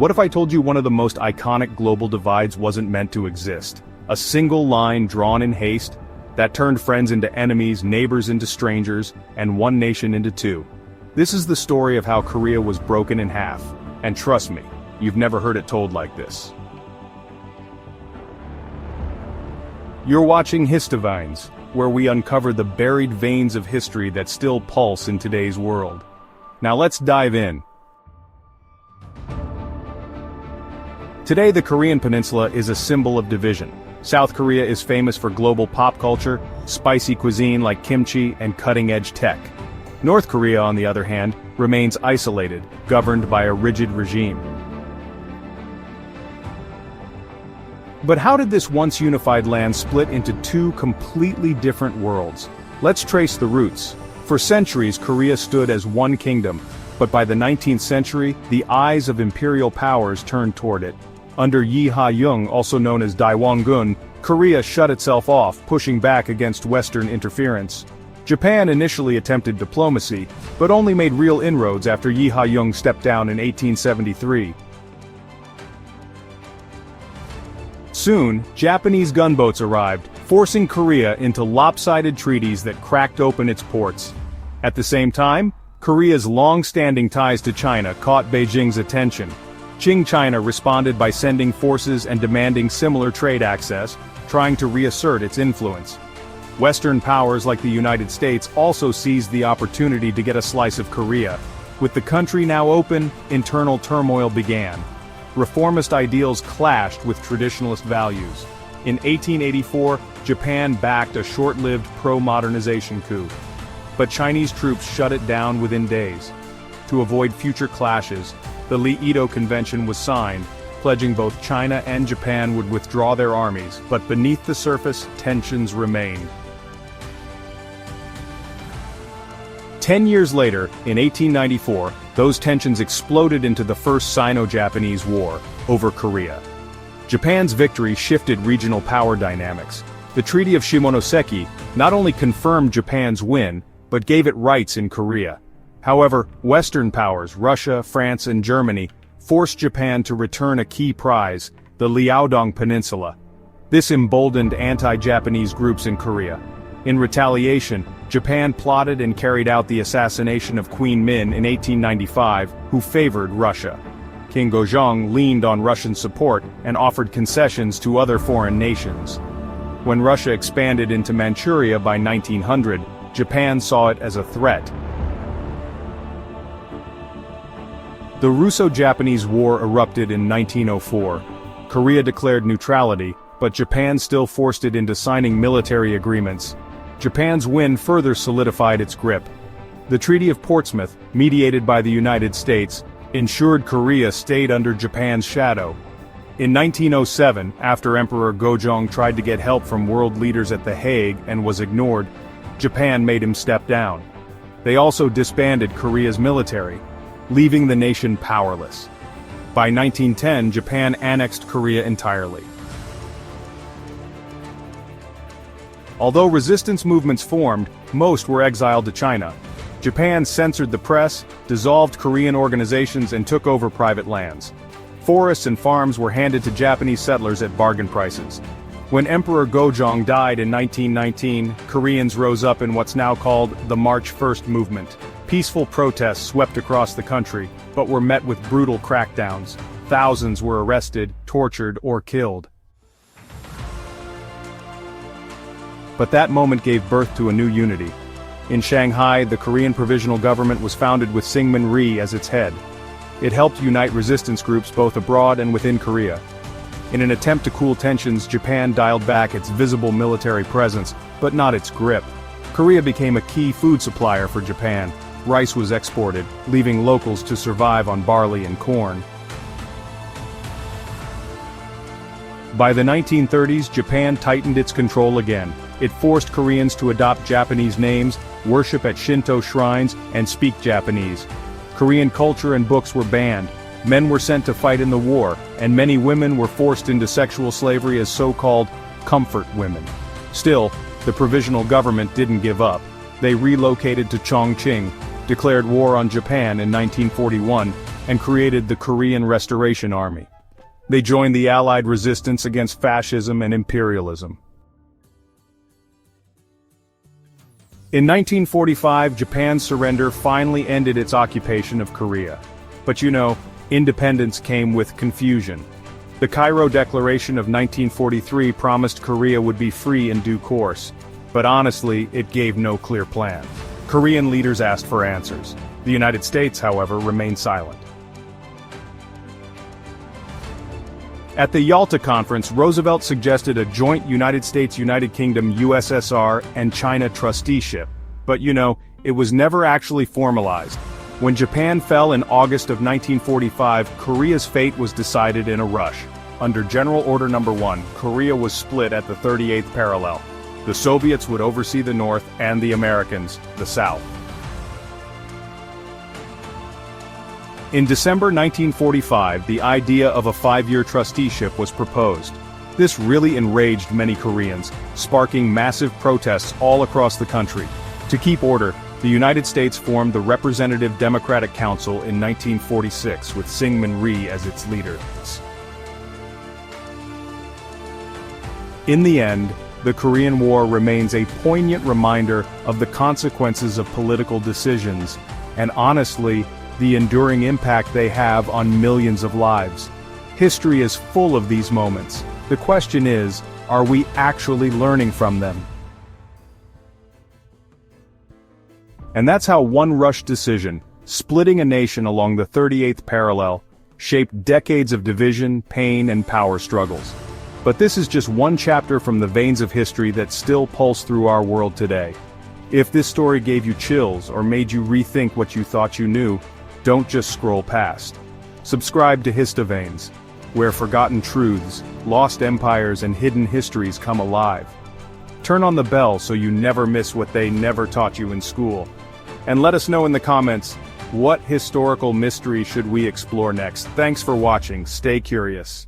What if I told you one of the most iconic global divides wasn't meant to exist? A single line drawn in haste, that turned friends into enemies, neighbors into strangers, and one nation into two. This is the story of how Korea was broken in half, and trust me, you've never heard it told like this. You're watching Histoveins, where we uncover the buried veins of history that still pulse in today's world. Now let's dive in. Today the Korean peninsula is a symbol of division. South Korea is famous for global pop culture, spicy cuisine like kimchi, and cutting-edge tech. North Korea, on the other hand, remains isolated, governed by a rigid regime. But how did this once unified land split into two completely different worlds? Let's trace the roots. For centuries, Korea stood as one kingdom, but by the 19th century, the eyes of imperial powers turned toward it. Under Yi Ha-young, also known as Daewon-gun, Korea shut itself off, pushing back against Western interference. Japan initially attempted diplomacy, but only made real inroads after Yi Ha-young stepped down in 1873. Soon, Japanese gunboats arrived, forcing Korea into lopsided treaties that cracked open its ports. At the same time, Korea's long-standing ties to China caught Beijing's attention. Qing China responded by sending forces and demanding similar trade access, trying to reassert its influence. Western powers like the United States also seized the opportunity to get a slice of Korea. With the country now open, internal turmoil began. Reformist ideals clashed with traditionalist values. In 1884, Japan backed a short-lived pro-modernization coup. But Chinese troops shut it down within days. To avoid future clashes, the Lee-Edo Convention was signed, pledging both China and Japan would withdraw their armies, but beneath the surface, tensions remained. 10 years later, in 1894, those tensions exploded into the First Sino-Japanese War, over Korea. Japan's victory shifted regional power dynamics. The Treaty of Shimonoseki not only confirmed Japan's win, but gave it rights in Korea. However, Western powers, Russia, France, and Germany, forced Japan to return a key prize, the Liaodong Peninsula. This emboldened anti-Japanese groups in Korea. In retaliation, Japan plotted and carried out the assassination of Queen Min in 1895, who favored Russia. King Gojong leaned on Russian support and offered concessions to other foreign nations. When Russia expanded into Manchuria by 1900, Japan saw it as a threat. The Russo-Japanese War erupted in 1904. Korea declared neutrality, but Japan still forced it into signing military agreements. Japan's win further solidified its grip. The Treaty of Portsmouth, mediated by the United States, ensured Korea stayed under Japan's shadow. In 1907, after Emperor Gojong tried to get help from world leaders at The Hague and was ignored, Japan made him step down. They also disbanded Korea's military, leaving the nation powerless. By 1910, Japan annexed Korea entirely. Although resistance movements formed, most were exiled to China. Japan censored the press, dissolved Korean organizations, and took over private lands. Forests and farms were handed to Japanese settlers at bargain prices. When Emperor Gojong died in 1919, Koreans rose up in what's now called the March 1st movement. Peaceful protests swept across the country, but were met with brutal crackdowns. Thousands were arrested, tortured, or killed. But that moment gave birth to a new unity. In Shanghai, the Korean Provisional Government was founded with Syngman Rhee as its head. It helped unite resistance groups both abroad and within Korea. In an attempt to cool tensions, Japan dialed back its visible military presence, but not its grip. Korea became a key food supplier for Japan. Rice was exported, leaving locals to survive on barley and corn. By the 1930s, Japan tightened its control again. It forced Koreans to adopt Japanese names, worship at Shinto shrines, and speak Japanese. Korean culture and books were banned. Men were sent to fight in the war, and many women were forced into sexual slavery as so-called comfort women. Still, the provisional government didn't give up. They relocated to Chongqing, declared war on Japan in 1941, and created the Korean Restoration Army. They joined the Allied resistance against fascism and imperialism. In 1945, Japan's surrender finally ended its occupation of Korea. But independence came with confusion. The Cairo Declaration of 1943 promised Korea would be free in due course. But honestly, it gave no clear plan. Korean leaders asked for answers. The United States, however, remained silent. At the Yalta Conference, Roosevelt suggested a joint United States-United Kingdom USSR and China trusteeship. But it was never actually formalized. When Japan fell in August of 1945, Korea's fate was decided in a rush. Under General Order No. 1, Korea was split at the 38th parallel. The Soviets would oversee the North and the Americans, the South. In December 1945, the idea of a 5-year trusteeship was proposed. This really enraged many Koreans, sparking massive protests all across the country. To keep order, the United States formed the Representative Democratic Council in 1946 with Syngman Rhee as its leader. In the end, the Korean War remains a poignant reminder of the consequences of political decisions, and honestly, the enduring impact they have on millions of lives. History is full of these moments. The question is, are we actually learning from them? And that's how one rush decision, splitting a nation along the 38th parallel, shaped decades of division, pain, and power struggles. But this is just one chapter from the veins of history that still pulse through our world today. If this story gave you chills or made you rethink what you thought you knew, don't just scroll past. Subscribe to Histoveins, where forgotten truths, lost empires, and hidden histories come alive. Turn on the bell so you never miss what they never taught you in school. And let us know in the comments, what historical mystery should we explore next? Thanks for watching. Stay curious.